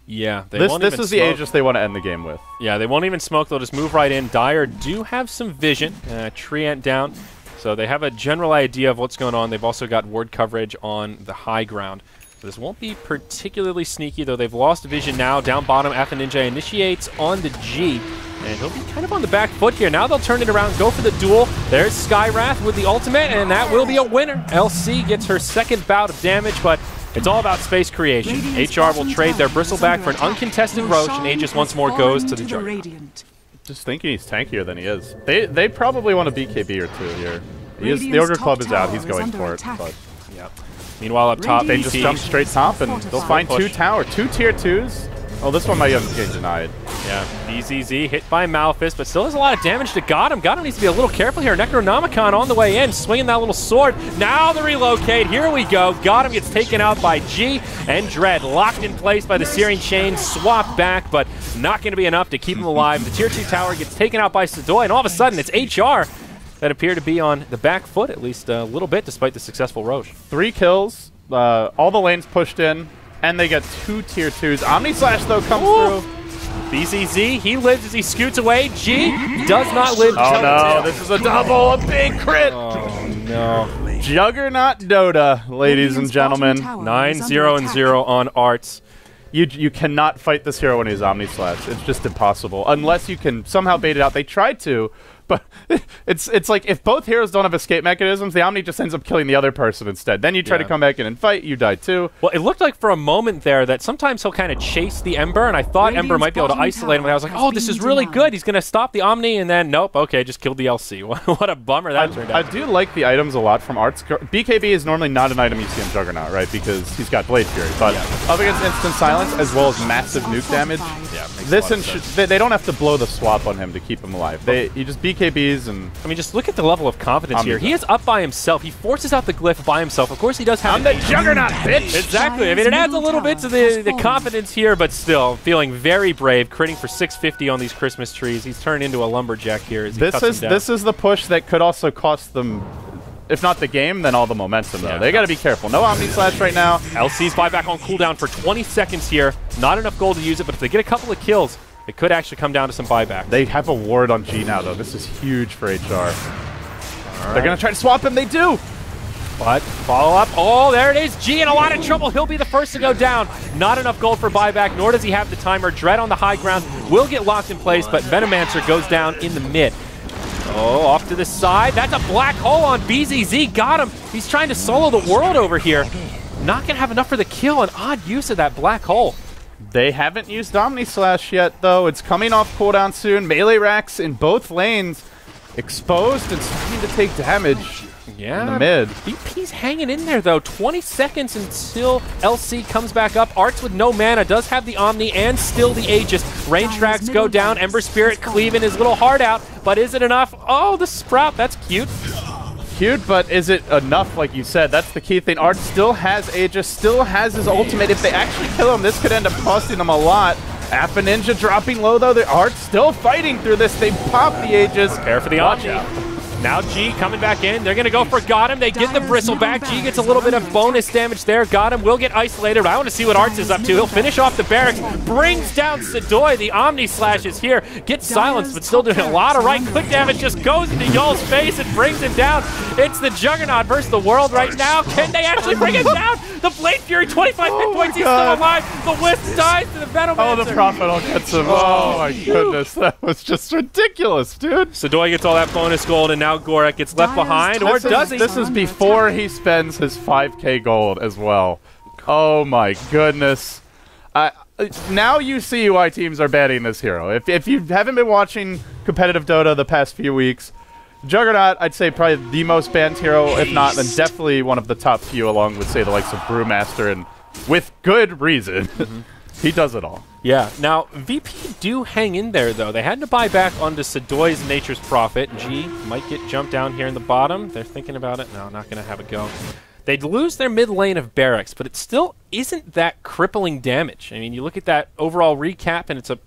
Yeah, this is the Aegis they want to end the game with. Yeah, they won't even smoke. They'll just move right in. Dire do have some vision. Treant down. So they have a general idea of what's going on. They've also got ward coverage on the high ground. This won't be particularly sneaky, though. They've lost vision now. Down bottom, Alpha Ninja initiates on the G. And he'll be kind of on the back foot here. Now they'll turn it around, go for the duel. There's Skywrath with the ultimate, and that will be a winner. LC gets her second bout of damage, but it's all about space creation. HR will trade their Bristleback for an uncontested Rosh, and Aegis once more goes to the Juggernaut. Just thinking he's tankier than he is. They probably want a BKB or two here. The Ogre Club is out. He's going for it. But yeah. Meanwhile, up top, they just jump straight top, and they'll find two tier 2s. Oh, this one might get denied. Yeah, BZZ hit by Malphus, but still does a lot of damage to Gotham. Gotham needs to be a little careful here. Necronomicon on the way in, swinging that little sword. Now the relocate. Here we go. Gotham gets taken out by G, and Dread locked in place by the Searing Chain. Swapped back, but not going to be enough to keep him alive. The tier 2 tower gets taken out by Sadoy, and all of a sudden it's HR that appear to be on the back foot, at least a little bit, despite the successful Roche. 3 kills, all the lanes pushed in, and they get 2 tier 2s. Omni Slash, though, comes through. BZZ, he lives as he scoots away. G does not live. Oh, no, this is a double, a big crit. Oh, no. Juggernaut Dota, ladies and gentlemen. 9-0-0 on Arts. You cannot fight this hero when he's Omni Slash. It's just impossible. Unless you can somehow bait it out. They tried to, but it's like if both heroes don't have escape mechanisms, the Omni just ends up killing the other person instead. Then you try to come back in and fight, you die too. Well, it looked like for a moment there that sometimes he'll kind of chase the Ember, and I thought Ember might be able to isolate him. And I was like, oh, this is really good. He's going to stop the Omni, and then nope, okay, just killed the LC. What a bummer that turned out. I do like the items a lot from Arts. BKB is normally not an item you see in Juggernaut, right? Because he's got Blade Fury. But up against Instant Silence, as well as massive nuke damage, they don't have to blow the swap on him to keep him alive. You just BKBs and... I mean, just look at the level of confidence here. He is up by himself. He forces out the glyph by himself. Of course, he does have... I'm the Juggernaut, bitch! Exactly. I mean, it adds a little bit to the confidence here, but still, feeling very brave, critting for 650 on these Christmas trees. He's turned into a lumberjack here as he cuts him down. This is the push that could also cost them... If not the game, then all the momentum, though. Yeah. They got to be careful. No Omni Slash right now. LC's buyback on cooldown for 20 seconds here. Not enough gold to use it, but if they get a couple of kills, it could actually come down to some buyback. They have a ward on G now, though. This is huge for HR. They're going to try to swap him. They do. But follow up. Oh, there it is. G in a lot of trouble. He'll be the first to go down. Not enough gold for buyback, nor does he have the timer. Dread on the high ground will get locked in place, but Venomancer goes down in the mid. Oh, off to the side. That's a black hole on BZZ. Got him. He's trying to solo the world over here. Not going to have enough for the kill. An odd use of that black hole. They haven't used Omni Slash yet, though. It's coming off cooldown soon. Melee racks in both lanes. Exposed and starting to take damage. Yeah, in the mid. VP's hanging in there, though. 20 seconds until LC comes back up. Arts with no mana does have the Omni and still the Aegis. Range tracks go down. Ember Spirit cleaving his little heart out. But is it enough? Oh, the Sprout. That's cute. Cute, but is it enough, like you said? That's the key thing. Arts still has Aegis, still has his ultimate. If they actually kill him, this could end up costing them a lot. Alpha Ninja dropping low, though. The Arts still fighting through this. They pop the Aegis. Prepare for the Omni. Now G coming back in. They're going to go for Gotham. They get the bristle back. G gets a little bit of bonus damage there. Gotham will get isolated. I want to see what Arts is up to. He'll finish off the barracks. Brings down Sadoy. The Omni Slash is here. Gets silenced, but still doing a lot of right-click damage. Just goes into Y'all's face and brings him down. It's the Juggernaut versus the world right now. Can they actually bring him down? The Blade Fury, 25 hit points. He's still alive. The Wisp dies to the Venomancer. Oh, the Prophet all gets him. Oh, my goodness. That was just ridiculous, dude. Sadoy gets all that bonus gold, and now Gorak gets left behind, or does he? This is before he spends his 5k gold as well. Oh my goodness. Now you see why teams are banning this hero. If you haven't been watching competitive Dota the past few weeks, Juggernaut, I'd say probably the most banned hero, if not, then definitely one of the top few, along with, say, the likes of Brewmaster, and with good reason. He does it all. Yeah. Now, VP do hang in there, though. They had to buy back onto Sadoy's Nature's Prophet. G might get jumped down here in the bottom. They're thinking about it. No, not going to have a go. They'd lose their mid lane of barracks, but it still isn't that crippling damage. I mean, you look at that overall recap, and it's a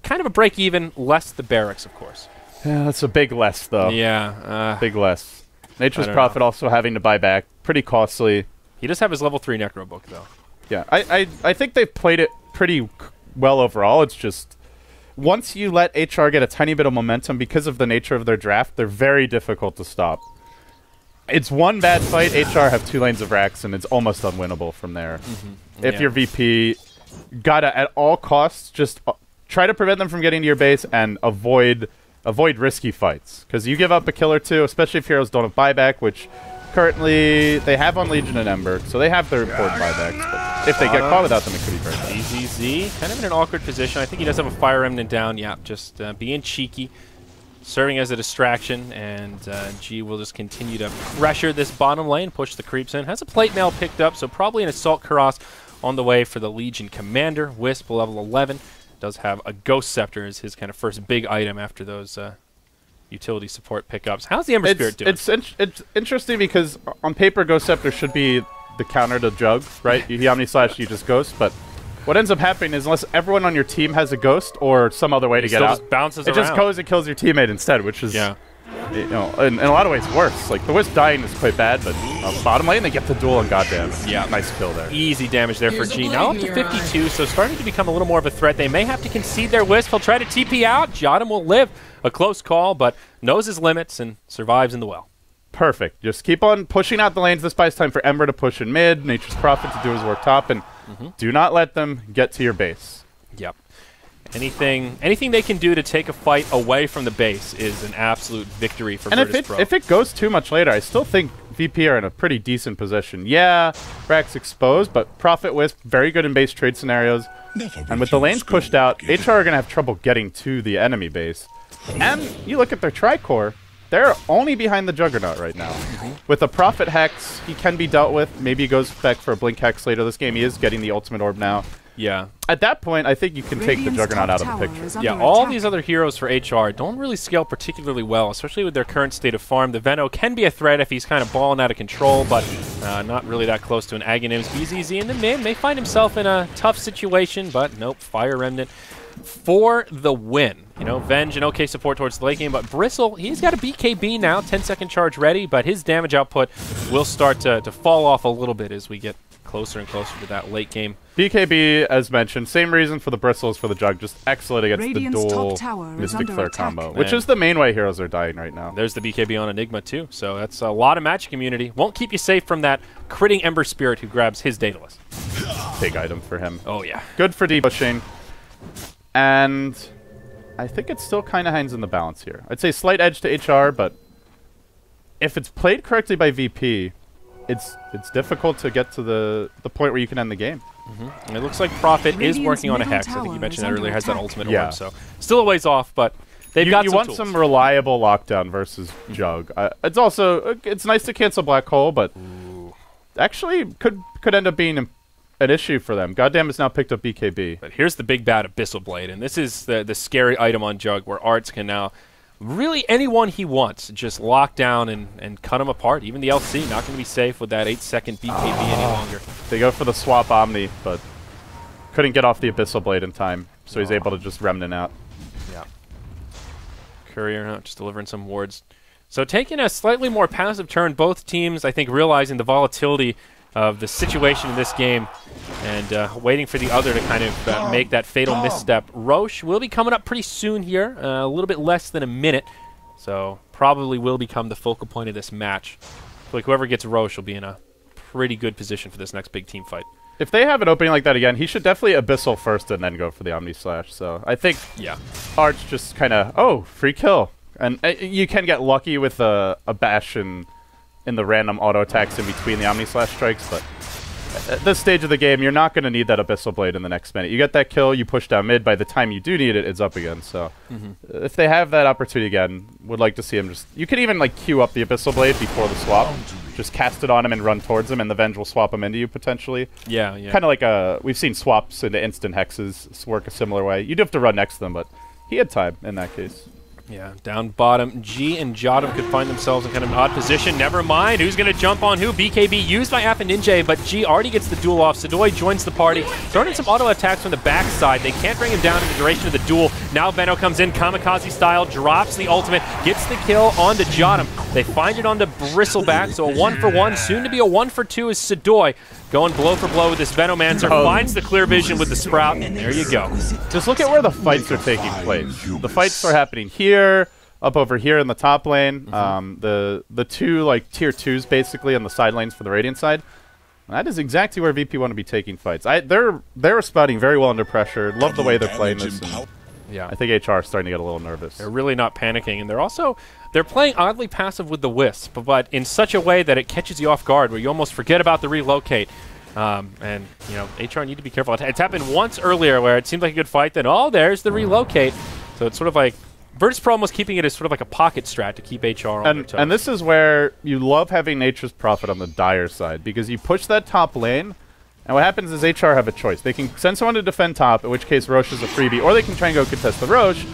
kind of a break-even, less the barracks, of course. Yeah, that's a big less, though. Yeah. Big less. Nature's Prophet also having to buy back. Pretty costly. He does have his level 3 Necro book, though. Yeah, I think they've played it pretty well overall. It's just, once you let HR get a tiny bit of momentum because of the nature of their draft, they're very difficult to stop. It's one bad fight, HR have 2 lanes of racks, and it's almost unwinnable from there. If you're VP, gotta, at all costs, just try to prevent them from getting to your base and avoid risky fights. Because you give up a kill or two, especially if heroes don't have buyback, which currently they have on Legion and Ember, so they have their important buybacks. But if they get caught without them, it could be very bad. ZZZ, kind of in an awkward position. I think he does have a Fire Remnant down. Yeah, just being cheeky, serving as a distraction, and G will just continue to pressure this bottom lane, push the creeps in. Has a plate mail picked up, so probably an Assault Cuirass on the way for the Legion Commander. Wisp, level 11. Does have a Ghost Scepter as his kind of first big item after those utility support pickups. How's the Ember Spirit doing? It's interesting because on paper, Ghost Scepter should be the counter to Jug, right? You Omni Slash, you just Ghost, but what ends up happening is unless everyone on your team has a Ghost or some other way to get out, just bounces it around. just goes and kills your teammate instead, which is, you know, in a lot of ways worse. Like, the Wisp dying is quite bad, but bottom lane, they get the duel, and goddamn, nice kill there. Easy damage there for G. Now up to 52, so starting to become a little more of a threat. They may have to concede their Wisp. He'll try to TP out. Jotum will live. A close call, but knows his limits and survives in the well. Perfect. Just keep on pushing out the lanes. This buys time for Ember to push in mid, Nature's Prophet to do his work top, and do not let them get to your base. Yep. Anything they can do to take a fight away from the base is an absolute victory for VirtusPro. And if it goes too much later, I still think VP are in a pretty decent position. Yeah, Rack's exposed, but Prophet Wisp, very good in base trade scenarios. And with the lanes pushed out, HR are going to have trouble getting to the enemy base. And you look at their Tricore, they're only behind the Juggernaut right now. With a Prophet Hex, he can be dealt with. Maybe he goes back for a Blink Hex later this game. He is getting the Ultimate Orb now. Yeah. At that point, I think you can take the Juggernaut out of the picture. Yeah, all these other heroes for HR don't really scale particularly well, especially with their current state of farm. The Veno can be a threat if he's kind of balling out of control, but not really that close to an Aghanims. BZZ in the mid may find himself in a tough situation, but nope, Fire Remnant for the win. You know, Venge and okay support towards the late game, but Bristle, he's got a BKB now, 10-second charge ready, but his damage output will start to fall off a little bit as we get closer and closer to that late game. BKB, as mentioned, same reason for the Bristle as for the Jug, just excellent against Radiant's the dual top tower Mystic Flare combo, Man. which is the main way heroes are dying right now. There's the BKB on Enigma too, so that's a lot of match community. Won't keep you safe from that critting Ember Spirit who grabs his Daedalus. Big item for him. Oh yeah. Good for depushing. And I think it still kind of hangs in the balance here. I'd say slight edge to HR, but if it's played correctly by VP, it's difficult to get to the point where you can end the game. And it looks like Prophet is Radiant's working on a middle hex. I think you tower mentioned is that earlier. Has that under ultimate attack. orb, so still a ways off, but they've got You some want tools. some reliable lockdown versus Jug. It's also it's nice to cancel Black Hole, but actually could end up being an issue for them. Goddamn has now picked up BKB. But here's the big bad Abyssal Blade, and this is the scary item on Jug, where Arts can now really anyone he wants just lock down and cut him apart. Even the LC not going to be safe with that 8-second BKB any longer. They go for the swap Omni, but couldn't get off the Abyssal Blade in time, so he's able to just Remnant out. Yeah. Courier just delivering some wards. So taking a slightly more passive turn, both teams, I think, realizing the volatility of the situation in this game and waiting for the other to kind of make that fatal misstep. Roche will be coming up pretty soon here, a little bit less than a minute, so probably will become the focal point of this match. I feel like whoever gets Roche will be in a pretty good position for this next big team fight. If they have an opening like that again, he should definitely Abyssal first and then go for the Omni Slash. So I think Arch just kind of, free kill. And you can get lucky with a bash in the random auto attacks in between the Omni Slash strikes, but at this stage of the game, you're not going to need that Abyssal Blade in the next minute. You get that kill, you push down mid. By the time you do need it, it's up again. So if they have that opportunity again, would like to see him just... You could even like queue up the Abyssal Blade before the swap. Just cast it on him and run towards him, and the Venge will swap him into you, potentially. Yeah. Kind of like we've seen swaps into instant hexes work a similar way. You do have to run next to them, but he had time in that case. Yeah, down bottom, G and Jotum could find themselves in kind of an odd position. Never mind who's going to jump on who. BKB used by Ninja, but G already gets the duel off. Sadoy joins the party, throwing in some auto attacks from the backside. They can't bring him down in the duration of the duel. Now Benno comes in, kamikaze style, drops the ultimate, gets the kill onto Jotum. They find it onto Bristleback, so a 1-for-1, soon to be a 1-for-2 is Sadoy. Going blow for blow with this Venomancer, finds the clear vision with the Sprout, and there you go. Just look at where the fights are taking place. The fights are happening here, up over here in the top lane. The two like tier 2s basically on the side lanes for the Radiant side. That is exactly where VP want to be taking fights. They're responding very well under pressure. Love the way they're playing this. Yeah, I think HR is starting to get a little nervous. They're really not panicking, and they're playing oddly passive with the Wisp, but in such a way that it catches you off guard, where you almost forget about the relocate. And you know, HR need to be careful. It's happened once earlier where it seemed like a good fight, then there's the relocate. So it's sort of like VirtusPro almost keeping it as sort of like a pocket strat to keep HR on their toes. And this is where you love having Nature's Prophet on the Dire side, because you push that top lane. And what happens is HR have a choice. They can send someone to defend top, in which case Roche is a freebie, or they can try and go contest the Roche,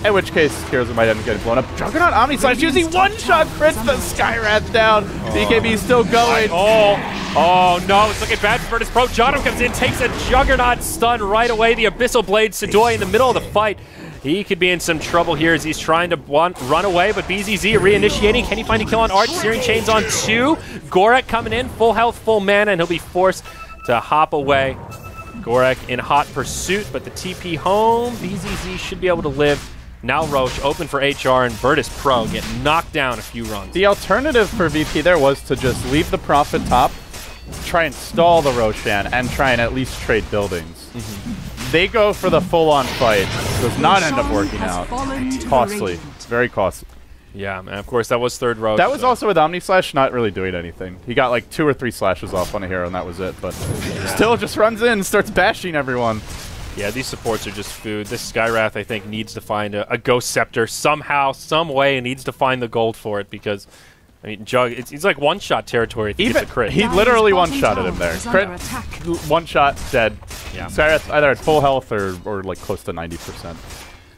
in which case Heroes might end up getting blown up. Juggernaut Omni Slash using one-shot crits the Skyrath down. BKB still going. Oh no, it's looking bad for VirtusPro. Jotum comes in, takes a Juggernaut stun right away. The Abyssal Blade, Sadoy in the middle of the fight. He could be in some trouble here as he's trying to run away, but BZZ reinitiating. Can he find a kill on Arch? Searing Chains on 2. Gorek coming in, full health, full mana, and he'll be forced to hop away. Gorek in hot pursuit, but the TP home. BZZ should be able to live. Now Roche open for HR, and VirtusPro get knocked down a few runs. The alternative for VP there was to just leave the Prophet top, try and stall the Roshan, and try and at least trade buildings. They go for the full-on fight. Does not end up working out. Costly. Very costly. Yeah, and of course that was third Roche. That was also with Omni Slash not really doing anything. He got like 2 or 3 slashes off on a hero and that was it, but still just runs in and starts bashing everyone. Yeah, these supports are just food. This Skyrath, I think, needs to find a Ghost Scepter somehow, some way, and needs to find the gold for it because, I mean, Jug, it's like one-shot territory if he gets a crit. He literally one-shotted him there. Crit, one-shot, dead. Yeah. Skyrath either at full health or like close to 90%.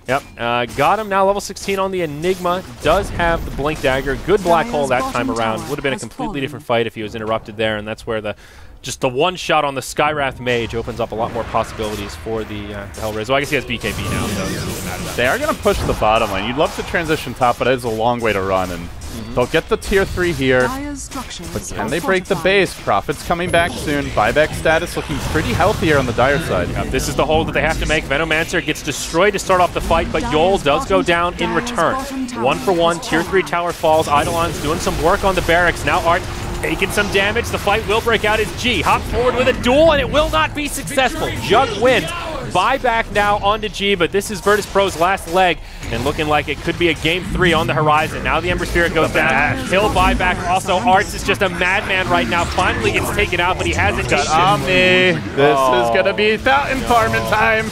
Yep, got him now, level 16 on the Enigma. Does have the Blink Dagger. Good Black Hole that time around. Would have been a completely different fight if he was interrupted there, and that's where just the one shot on the Skyrath Mage opens up a lot more possibilities for the Hellraisers. Well, I guess he has BKB now, so it doesn't matter that. They are going to push the bottom lane. You'd love to transition top, but it is a long way to run, and they'll get the tier 3 here. But can they break the base? Prophet's coming back soon. Buyback status looking pretty healthy here on the Dire side. Yep, this is the hold that they have to make. Venomancer gets destroyed to start off the fight, but Yol does go down in return. 1-for-1, tier 3 tower falls. Eidolon's doing some work on the barracks. Now Art taking some damage. The fight will break out as G hop forward with a duel, and it will not be successful. Jug wins. Buyback now onto G, but this is VirtusPro's last leg, and looking like it could be a game 3 on the horizon. Now the Ember Spirit goes down. He'll buyback. Also, Arts is just a madman right now. Finally gets taken out, but he hasn't got Omni. This is going to be fountain farming time.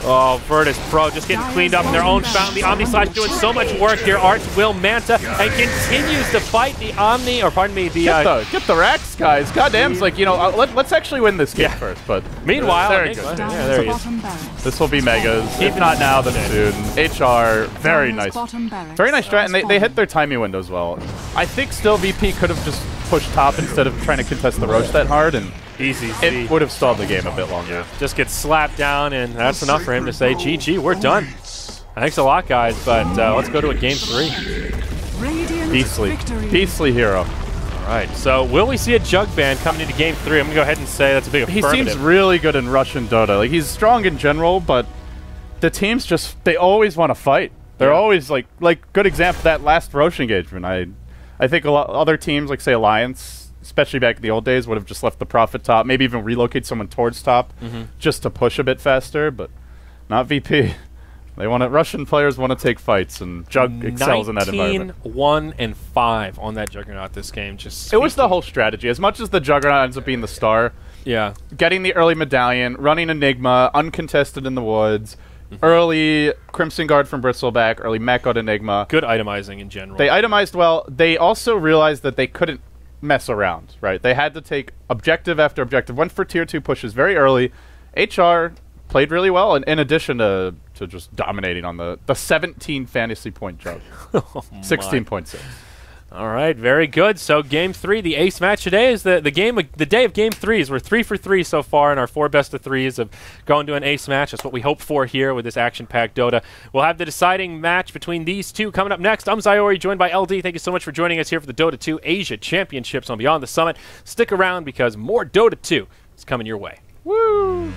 Oh, VirtusPro just getting cleaned up in their own fountain. The Omni Slash doing so much work here. Arts will Manta and continues to fight the Omni, or pardon me, get the racks, guys. Goddamn, it's like, you know, let's actually win this game first. But meanwhile, there there he is. This will be Megas. If not now, then soon. HR, very nice. Very nice strat, and they hit their timing windows well. I think still VP could have just pushed top instead of trying to contest the Roche that hard, and it would have stalled the game a bit longer. Just gets slapped down, and that's enough for him to say, GG, we're done. Thanks a lot, guys, but let's go to a game 3. Beastly hero. Right, so will we see a Jug ban coming into game 3? I'm going to go ahead and say that's a big affirmative. He seems really good in Russian Dota. Like, he's strong in general, but the teams just, they always want to fight. They're always, like good example, that last Roche engagement. I think a lot other teams, like, say, Alliance, especially back in the old days, would have just left the Prophet top, maybe even relocate someone towards top just to push a bit faster, but not VP. They want to, Russian players want to take fights, and Jug excels in that environment. 19-1-5 on that Juggernaut this game. It was the whole strategy. As much as the Juggernaut ends up being the star, getting the early medallion, running Enigma, uncontested in the woods, early Crimson Guard from Bristleback, early mech on Enigma. Good itemizing in general. They itemized well. They also realized that they couldn't mess around, right? They had to take objective after objective. Went for tier 2 pushes very early. HR played really well, and in addition to just dominating on the 17 fantasy point jump. 16.6. All right, very good. So Game 3, the ace match today is the day of Game 3s. We're 3 for 3 so far in our 4 best of 3s of going to an ace match. That's what we hope for here with this action-packed Dota. We'll have the deciding match between these two coming up next. I'm Zyori, joined by LD. Thank you so much for joining us here for the Dota 2 Asia Championships on Beyond the Summit. Stick around because more Dota 2 is coming your way. Woo!